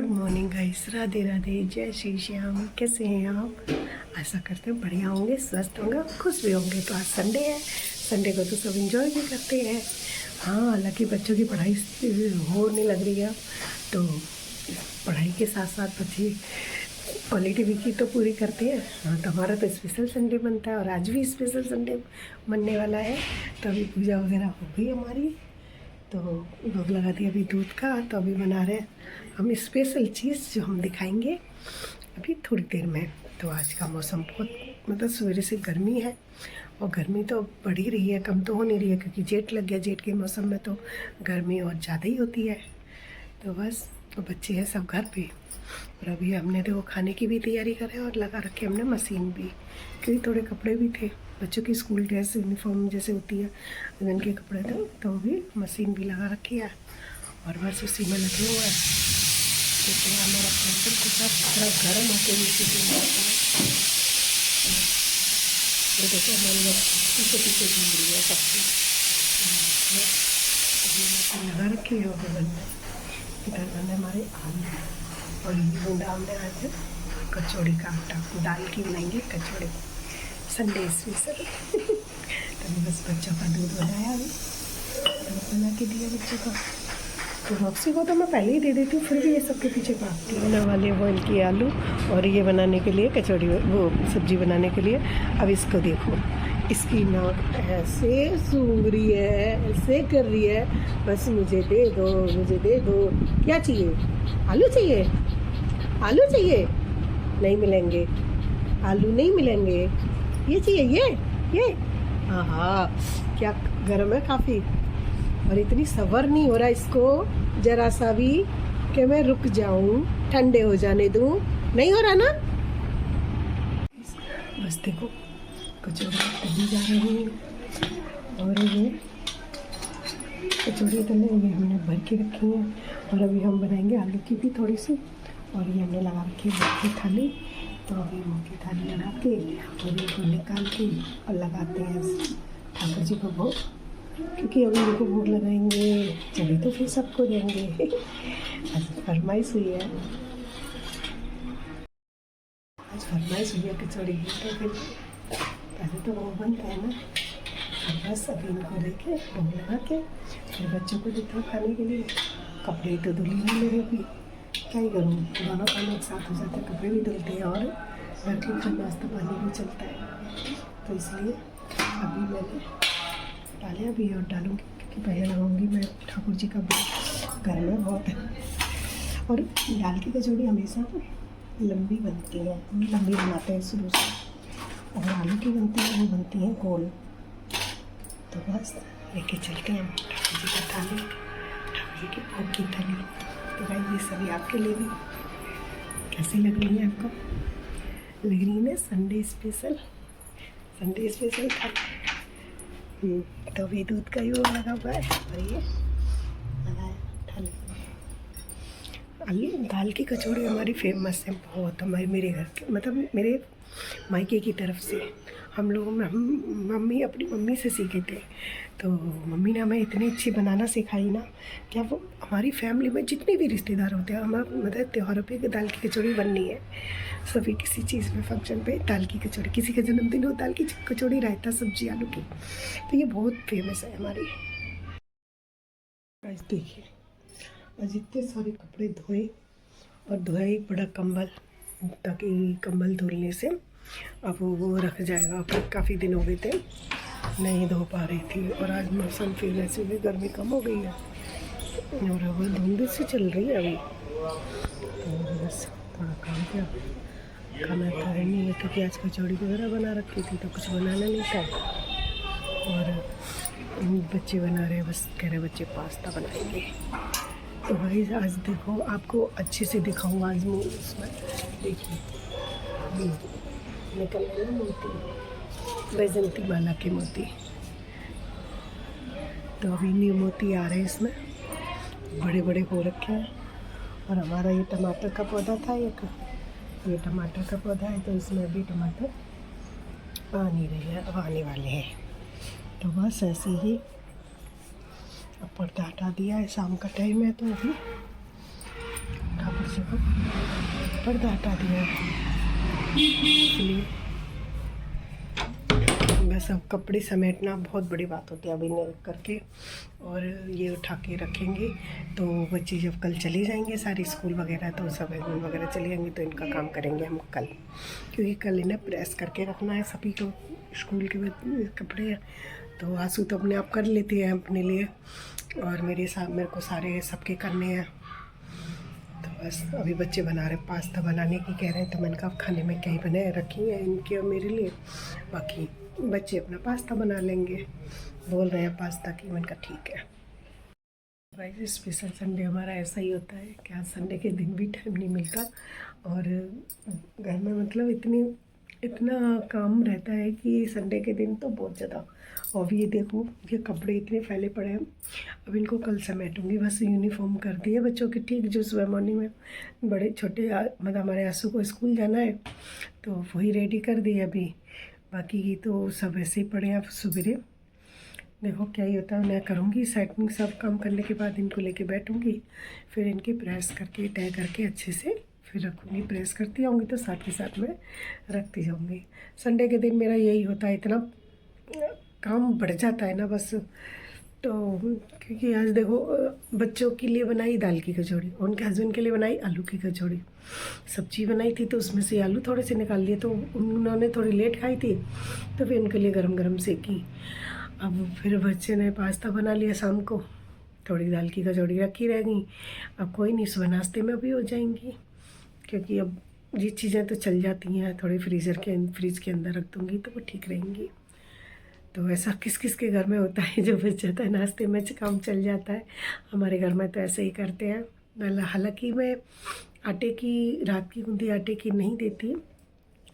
Good morning guys, Radhe Radhe, जय श्री श्याम। कैसे हैं आप? आशा करते हैं बढ़िया होंगे, स्वस्थ होंगे, खुश भी होंगे। तो आज संडे है, संडे को तो सब एंजॉय भी करते हैं। हाँ, हालांकि बच्चों की पढ़ाई होने लग रही है, तो पढ़ाई के साथ साथ बच्चे क्वालिटी भी की तो पूरी करते हैं। हाँ, तो हमारा तो स्पेशल संडे बनता है और आज भी स्पेशल संडे बनने वाला है। तो अभी पूजा वगैरह हो गई हमारी, तो भोग लगा दिया अभी दूध का। तो अभी बना रहे हैं हम स्पेशल चीज़ जो हम दिखाएंगे अभी थोड़ी देर में। तो आज का मौसम बहुत मतलब सवेरे से गर्मी है, और गर्मी तो बढ़ ही रही है, कम तो हो नहीं रही है, क्योंकि जेठ लग गया। जेठ के मौसम में तो गर्मी और ज़्यादा ही होती है। तो बस, तो बच्चे हैं सब घर पे, और अभी हमने देखो खाने की भी तैयारी करें और लगा रखे हमने मशीन भी, क्योंकि थोड़े कपड़े भी थे बच्चों की, स्कूल ड्रेस यूनिफॉर्म जैसे होती है उनके कपड़े थे, तो भी मशीन भी लगा रखी है और बस उसी में लगे हुए हैं। देखिए हमारा प्रेशर कुकर थोड़ा गर्म होकर नीचे घूम जाता है। ये देखो हमारी पीछे पीछे घूम रही है सब चीज़। मशीन लगा रखी है बगल में। इधर बने हमारे आलू, और ये बूंदा हमने आज कचौड़ी का आटा दाल की बनाएंगे कचौड़ी, संडे स्पेशल। तभी बस बच्चों का दूध बनाया अभी, दूध बना के दिया बच्चों का। तो रॉक्सी को तो मैं पहले ही दे देती हूँ, फिर भी ये सबके पीछे भागती है। बना वाले बॉयल किए आलू, और ये बनाने के लिए कचौड़ी, वो सब्जी बनाने के लिए। अब इसको देखो, इसकी नाक ऐसे सूंघ रही है, ऐसे कर रही है, बस मुझे दे दो, मुझे दे दो। क्या चाहिए? आलू चाहिए? आलू चाहिए? नहीं मिलेंगे, आलू नहीं मिलेंगे। ये चाहिए, ये हाँ, क्या गर्म है काफ़ी, और इतनी सब्र नहीं हो रहा इसको जरा सा भी कि मैं रुक जाऊं, ठंडे हो जाने दूं। नहीं हो रहा ना। बस देखो कचौड़ी तली जा रही है, और ये कचौड़ी तलने ये हमने भर के रखी है। और अभी हम बनाएंगे आलू की भी थोड़ी सी, और ये हमने लगा रखी है मुँह की थाली। तो अभी मुँह की थाली लगा के और इनको निकाल के और लगाते हैं ठाकुर जी को भोग, क्योंकि अभी इनको भोग लगाएंगे चलिए तो फिर सबको देंगे। आज फरमाइश हुई है, आज फरमाइश हुई है कचौड़ी की, तो फिर पहले तो वो बनता है ना। अब बस अभी इनको लेके भोग लगा के फिर बच्चों को देते हैं खाने के लिए। कपड़े तो धुल ही मेरे भी, क्या ही करूँ, दोनों काम एक साथ हो जाते हैं, कपड़े भी धुलते हैं और घर के नाश्ता पानी भी चलता है। तो इसलिए अभी मैंने डाले, अभी और डालूँगी, क्योंकि पहले लगाऊँगी मैं ठाकुर जी का भोग। घर में बहुत है, और दाल की कचौड़ी हमेशा तो लंबी बनती है, लंबी बनाते हैं शुरू से, और आलू की बनती है वो बनती है गोल। तो बस लेके चलते हैं ठाकुर जी का थाली, ठाकुर जी की भोग की थाली। तो भाई ये सभी आपके लिए भी कैसी लग रही है आपको? लग रही है ना संडे स्पेशल, संडे स्पेशल थाली। तो अभी दूध का ही वो लगा हुआ है, और ये लगाया थाली। आलू दाल की कचौड़ी हमारी फेमस है बहुत, हमारे मेरे घर के मतलब मेरे मायके की तरफ से। हम लोग मम्मी अपनी मम्मी से सीखे थे, तो मम्मी ने हमें इतनी अच्छी बनाना सिखाई ना, क्या वो हमारी फैमिली में जितने भी रिश्तेदार होते हैं, हमारे मतलब त्योहारों पे दाल की कचौड़ी बननी है। सभी किसी चीज़ में फंक्शन पे दाल की कचौड़ी, किसी का जन्मदिन हो दाल की कचौड़ी, रायता सब्जी आलू की। तो ये बहुत फेमस है हमारी। देखिए आज इतने सारे कपड़े धोए, और धोया एक बड़ा कंबल, ताकि कंबल धुलने से अब वो रख जाएगा। अब काफ़ी दिन हो गए थे नहीं धो पा रही थी, और आज मौसम फिर वैसे भी गर्मी कम हो गई है, और अब धुंध से चल रही है अभी। तो बस थोड़ा काम किया, खाना तो है नहीं है, क्योंकि आज कचौड़ी वगैरह बना रखी थी तो कुछ बनाना नहीं था। और बच्चे बना रहे, बस कह रहे बच्चे पास्ता बनाएंगे। तो भाई आज देखो आपको अच्छे से दिखाऊँ, आज मैं इसमें देखिए निकल रहे ना मोती, बैजंती माला के मोती। तो अभी न्यू मोती आ रहे हैं, इसमें बड़े बड़े हो रखे हैं। और हमारा ये टमाटर का पौधा था एक, ये टमाटर का पौधा है, तो इसमें अभी टमाटर आ नहीं रहे हैं, अब आने वाले हैं। तो बस ऐसे ही अब पर्दा हटा दिया है, शाम का टाइम है, तो अभी ठाकुर देखो पर्दा हटा दिया है, इसलिए बस अब कपड़े समेटना बहुत बड़ी बात होती है अभी नहीं करके, और ये उठा के रखेंगे। तो बच्चे जब कल चले जाएंगे सारे स्कूल वगैरह, तो सब हस्बैंड वगैरह चले जाएंगे, तो इनका काम करेंगे हम कल, क्योंकि कल इन्हें प्रेस करके रखना है सभी को स्कूल के कपड़े हैं। तो आंसू तो अपने आप कर लेती है अपने लिए, और मेरे को सारे सबके करने हैं। तो बस अभी बच्चे बना रहे पास्ता बनाने की कह रहे हैं, तो मैंने कहा खाने में क्या ही बनाए रखी है इनके और मेरे लिए, बाकी बच्चे अपना पास्ता बना लेंगे। बोल रहे हैं पास्ता की, मैंने कहा ठीक है भाई। स्पेशल संडे हमारा ऐसा ही होता है कि आज संडे के दिन भी टाइम नहीं मिलता, और घर में मतलब इतना काम रहता है कि संडे के दिन तो बहुत ज़्यादा। और ये देखो ये कपड़े इतने फैले पड़े हैं, अब इनको कल समेटूंगी। बस यूनिफॉर्म कर दी है बच्चों की ठीक, जो सुबह मॉर्निंग में बड़े छोटे मतलब हमारे आंसू को स्कूल जाना है, तो वही रेडी कर दी है अभी। बाकी तो सब ऐसे ही पड़े हैं। अब सवेरे देखो क्या ही होता है, मैं करूँगी सेटिंग, सब काम करने के बाद इनको लेके बैठूँगी, फिर इनकी प्रेस करके तय करके अच्छे से फिर रखूँगी। प्रेस करती जाऊँगी तो साथ के साथ में रखती जाऊँगी। संडे के दिन मेरा यही होता है, इतना काम बढ़ जाता है ना बस। तो क्योंकि आज देखो बच्चों के लिए बनाई दाल की कचौड़ी, उनके हस्बैंड के लिए बनाई आलू की कचौड़ी। सब्जी बनाई थी तो उसमें से आलू थोड़े से निकाल लिए, तो उन्होंने थोड़ी लेट खाई थी, तो फिर उनके लिए गरम गरम सेकी। अब फिर बच्चे ने पास्ता बना लिया शाम को, थोड़ी दाल की कचौड़ी रखी रह गई। अब कोई नहीं, सुबह नाश्ते में भी हो जाएंगी, क्योंकि अब ये चीज़ें तो चल जाती हैं, थोड़ी फ्रिज के अंदर रख दूँगी तो वो ठीक रहेंगी। तो ऐसा किस किस के घर में होता है, जो बच जाता है नाश्ते में काम चल जाता है। हमारे घर में तो ऐसे ही करते हैं। हालांकि मैं आटे की, रात की गूंदी आटे की नहीं देती,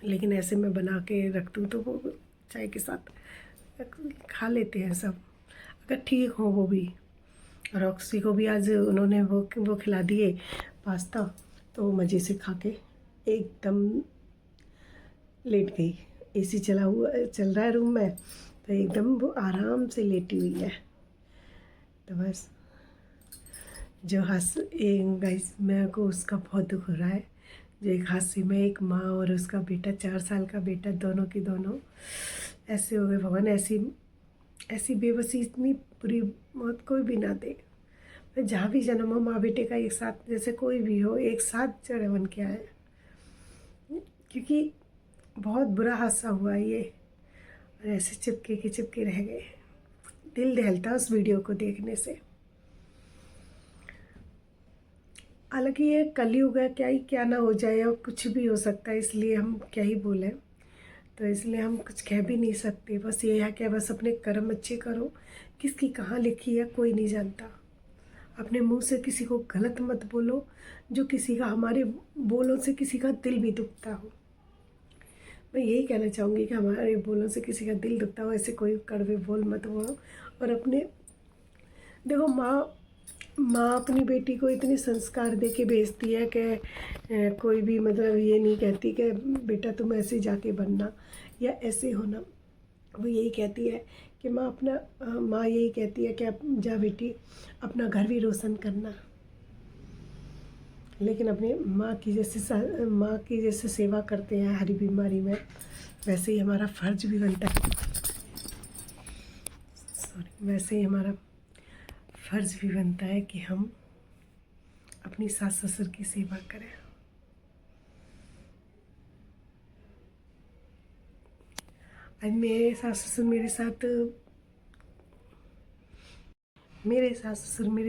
लेकिन ऐसे मैं बना के रख दूँ तो वो चाय के साथ खा लेते हैं सब, अगर ठीक हो वो भी। रॉक्सी को भी आज उन्होंने वो खिला दिए पास्ता, तो वो मज़े से खा के एकदम लेट गई। एसी चल रहा है रूम में, तो एकदम वो आराम से लेटी हुई है। तो बस जो गाइस मेरे को उसका बहुत दुख हो रहा है, जो एक हादसे में एक माँ और उसका बेटा, 4 साल का बेटा, दोनों की दोनों ऐसे हो गए। भगवान ऐसी बेबसी, इतनी बुरी मौत कोई भी ना दे। जहाँ भी जन्म हो माँ बेटे का एक साथ, जैसे कोई भी हो एक साथ जड़े बन के आए, क्योंकि बहुत बुरा हादसा हुआ ये, और ऐसे चिपके रह गए। दिल दहलता उस वीडियो को देखने से। हालांकि ये कलयुग है, क्या ना हो जाए और कुछ भी हो सकता है, इसलिए हम क्या ही बोलें। तो इसलिए हम कुछ कह भी नहीं सकते। बस ये है कि बस अपने कर्म अच्छे करो। किसकी कहाँ लिखी है कोई नहीं जानता। अपने मुंह से किसी को गलत मत बोलो, जो किसी का, हमारे बोलों से किसी का दिल भी दुखता हो। मैं यही कहना चाहूँगी कि हमारे बोलों से किसी का दिल दुखता हो, ऐसे कोई कड़वे बोल मत बोलो। और अपने देखो माँ अपनी बेटी को इतने संस्कार दे के भेजती है कि कोई भी मतलब ये नहीं कहती कि बेटा तुम ऐसे जाके बनना या ऐसे होना। वो यही कहती है कि माँ यही कहती है कि अब जा बेटी अपना घर भी रोशन करना। लेकिन अपने माँ की जैसे सेवा करते हैं हरी बीमारी में, वैसे ही हमारा फर्ज भी बनता है। वैसे ही हमारा फर्ज भी बनता है कि हम अपनी सास ससुर की सेवा करें। आज मेरे सास ससुर मेरे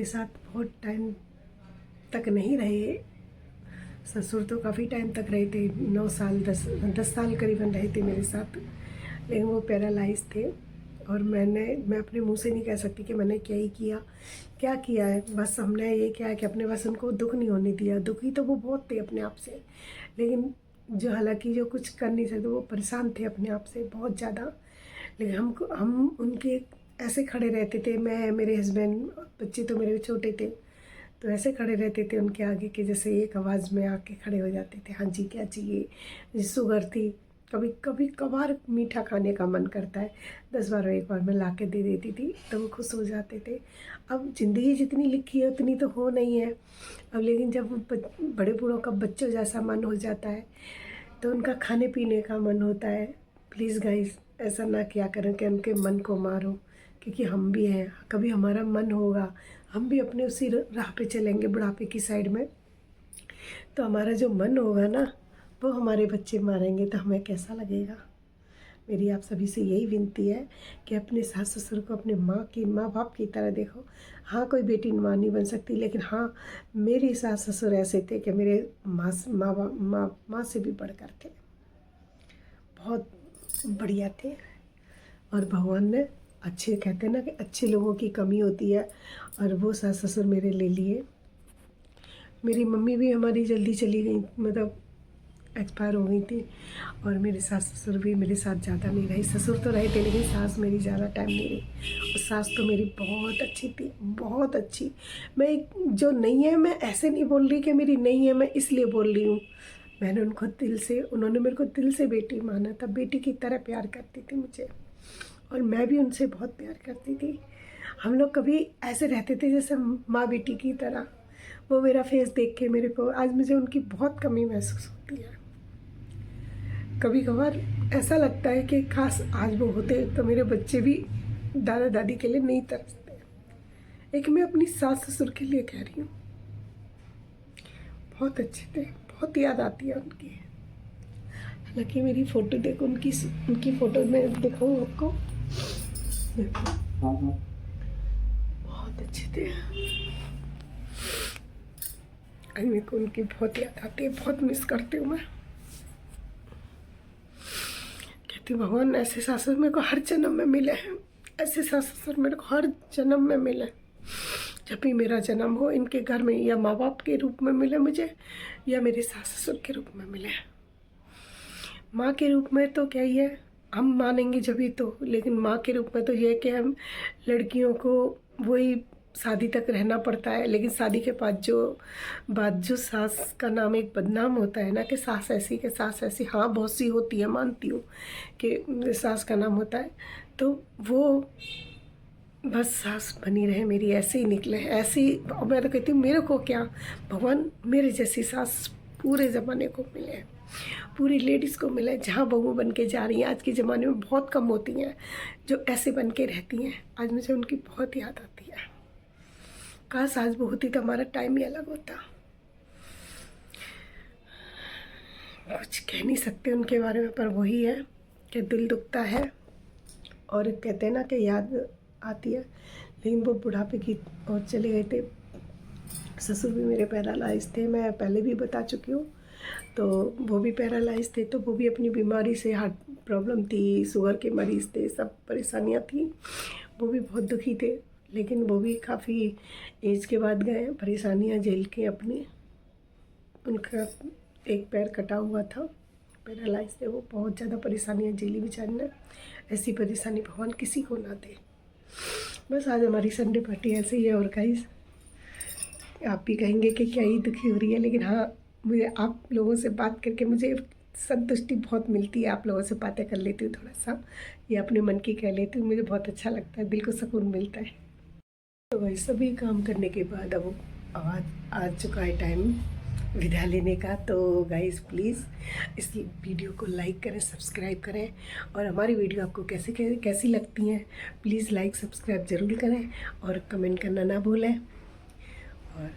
साथ बहुत टाइम तक नहीं रहे। ससुर तो काफ़ी टाइम तक रहे थे, 9 साल 10 साल करीबन रहे थे मेरे साथ, लेकिन वो पैरालाइज थे। और मैं अपने मुंह से नहीं कह सकती कि मैंने क्या किया है। बस हमने ये किया है कि अपने बस उनको दुख नहीं होने दिया। दुखी तो वो बहुत थे अपने आप से, लेकिन हालांकि जो कुछ कर नहीं सकते, वो परेशान थे अपने आप से बहुत ज़्यादा। लेकिन हम उनके ऐसे खड़े रहते थे, मैं, मेरे हस्बैंड, बच्चे तो मेरे छोटे थे, तो ऐसे खड़े रहते थे उनके आगे कि जैसे एक आवाज़ में आके खड़े हो जाते थे, हाँ जी क्या चाहिए। शुगर थी कभी कभी कभार मीठा खाने का मन करता है, 10 बार एक बार मैं ला के दे देती थी तो वो खुश हो जाते थे। अब ज़िंदगी जितनी लिखी है उतनी तो हो नहीं है अब, लेकिन जब बड़े बूढ़ों का बच्चों जैसा मन हो जाता है तो उनका खाने पीने का मन होता है। प्लीज़ गाइस, ऐसा ना किया करें कि उनके मन को मारो, क्योंकि हम भी हैं, कभी हमारा मन होगा हम भी अपने उसी राह पे चलेंगे बुढ़ापे की साइड में, तो हमारा जो मन होगा ना वो हमारे बच्चे मारेंगे तो हमें कैसा लगेगा। मेरी आप सभी से यही विनती है कि अपने सास ससुर को अपने माँ बाप की तरह देखो। हाँ, कोई बेटी माँ नहीं बन सकती, लेकिन हाँ, मेरी सास ससुर ऐसे थे कि मेरे माँ से भी बढ़कर थे, बहुत बढ़िया थे। और भगवान ने अच्छे, कहते हैं ना कि अच्छे लोगों की कमी होती है, और वो सास ससुर मेरे ले लिए। मेरी मम्मी भी हमारी जल्दी चली गई, मतलब एक्सपायर हो गई थी, और मेरे सास ससुर भी मेरे साथ ज़्यादा नहीं रही। ससुर तो रहे थे लेकिन सास मेरी ज़्यादा टाइम नहीं रही, और सास तो मेरी बहुत अच्छी थी, बहुत अच्छी। मैं जो नहीं है, मैं ऐसे नहीं बोल रही कि मेरी नहीं है, मैं इसलिए बोल रही हूँ, मैंने उनको दिल से, उन्होंने मेरे को दिल से बेटी माना था, बेटी की तरह प्यार करती थी मुझे, और मैं भी उनसे बहुत प्यार करती थी। हम लोग कभी ऐसे रहते थे जैसे माँ बेटी की तरह। वो मेरा फेस देख के मेरे को आज मुझे उनकी बहुत कमी महसूस होती है। कभी कभार ऐसा लगता है कि काश आज वो होते तो मेरे बच्चे भी दादा दादी के लिए नहीं तरसते। एक मैं अपनी सास ससुर के लिए कह रही हूँ, बहुत अच्छे थे, बहुत याद आती है उनकी। हालांकि मेरी फ़ोटो देखो, उनकी फ़ोटो मैं दिखाऊँ आपको, देखो बहुत अच्छे थे। आज मेरे को उनकी बहुत याद आती है, बहुत मिस करती हूँ मैं। कहती हूँ भगवान ऐसे सास ससुर मेरे को हर जन्म में मिले हैं, ऐसे सास ससुर मेरे को हर जन्म में मिले। जब भी मेरा जन्म हो इनके घर में, या माँ बाप के रूप में मिले मुझे, या मेरे सास ससुर के रूप में मिले। माँ के रूप में तो क्या ही है, हम मानेंगे जब भी तो, लेकिन माँ के रूप में तो ये है कि हम लड़कियों को वही शादी तक रहना पड़ता है, लेकिन शादी के बाद जो सास का नाम एक बदनाम होता है ना, कि सास ऐसी, कि सास ऐसी, हाँ बहुत सी होती है, मानती हूँ कि सास का नाम होता है, तो वो बस सास बनी रहे मेरी, ऐसे ही निकले, ऐसे ही। मैं तो कहती हूँ मेरे को क्या, भगवान मेरे जैसी सास पूरे ज़माने को मिले, पूरी लेडीज़ को मिले। जहाँ बहू बन के जा रही हैं, आज के ज़माने में बहुत कम होती हैं जो ऐसे बन के रहती हैं। आज मुझे उनकी बहुत याद आती है। काश आज वो होती तो हमारा टाइम ही अलग होता। कुछ कह नहीं सकते उनके बारे में, पर वही है कि दिल दुखता है, और कहते हैं ना कि याद आती है। लेकिन वो बुढ़ापे की ओर चले गए थे। ससुर भी मेरे पैरालाइज थे, मैं पहले भी बता चुकी हूँ, तो वो भी पैरालाइज थे, तो वो भी अपनी बीमारी से, हार्ट प्रॉब्लम थी, शुगर के मरीज़ थे, सब परेशानियाँ थी, वो भी बहुत दुखी थे। लेकिन वो भी काफ़ी एज के बाद गए, परेशानियाँ झेल के अपनी। उनका एक पैर कटा हुआ था, पैरालाइज थे वो, बहुत ज़्यादा परेशानियाँ झेली बेचारी ने। ऐसी परेशानी भगवान किसी को ना दे। बस आज हमारी संडे पार्टी ऐसे ही है। और गाइस, आप भी कहेंगे कि क्या ही दुखी हो रही है, लेकिन हाँ, मुझे आप लोगों से बात करके मुझे संतुष्टि बहुत मिलती है। आप लोगों से बातें कर लेती हूँ थोड़ा सा, या अपने मन की कह लेती हूँ, मुझे बहुत अच्छा लगता है, दिल को सुकून मिलता है। तो भाई सभी काम करने के बाद अब आ चुका है टाइम विदा लेने का। तो गाइस प्लीज़ इस वीडियो को लाइक करें, सब्सक्राइब करें, और हमारी वीडियो आपको कैसी लगती हैं प्लीज़ लाइक सब्सक्राइब ज़रूर करें, और कमेंट करना ना भूलें। और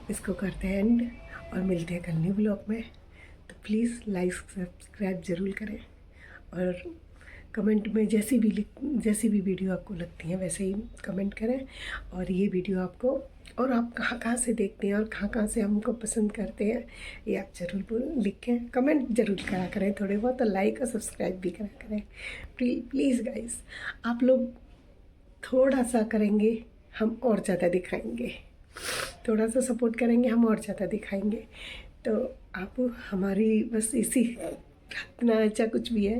इसको करते हैं एंड, और मिलते हैं कल न्यू ब्लॉग में। तो प्लीज़ लाइक सब्सक्राइब ज़रूर करें, और कमेंट में जैसी भी वीडियो आपको लगती है वैसे ही कमेंट करें। और ये वीडियो आपको, और आप कहाँ से देखते हैं और कहाँ से हमको पसंद करते हैं, ये आप ज़रूर लिखें, कमेंट ज़रूर करा करें थोड़े बहुत, और लाइक और सब्सक्राइब भी करा करें। प्लीज़ गाइस, आप लोग थोड़ा सा करेंगे हम और ज़्यादा दिखाएंगे, थोड़ा सा सपोर्ट करेंगे हम और ज़्यादा दिखाएंगे। तो आप हमारी बस इसी, इतना अच्छा कुछ भी है,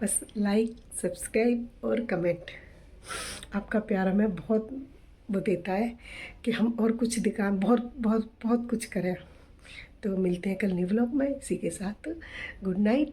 बस लाइक सब्सक्राइब और कमेंट, आपका प्यार हमें बहुत वो देता है कि हम और कुछ दिखा, बहुत बहुत बहुत कुछ करें। तो मिलते हैं कल न्यू व्लॉग में। इसी के साथ गुड नाइट।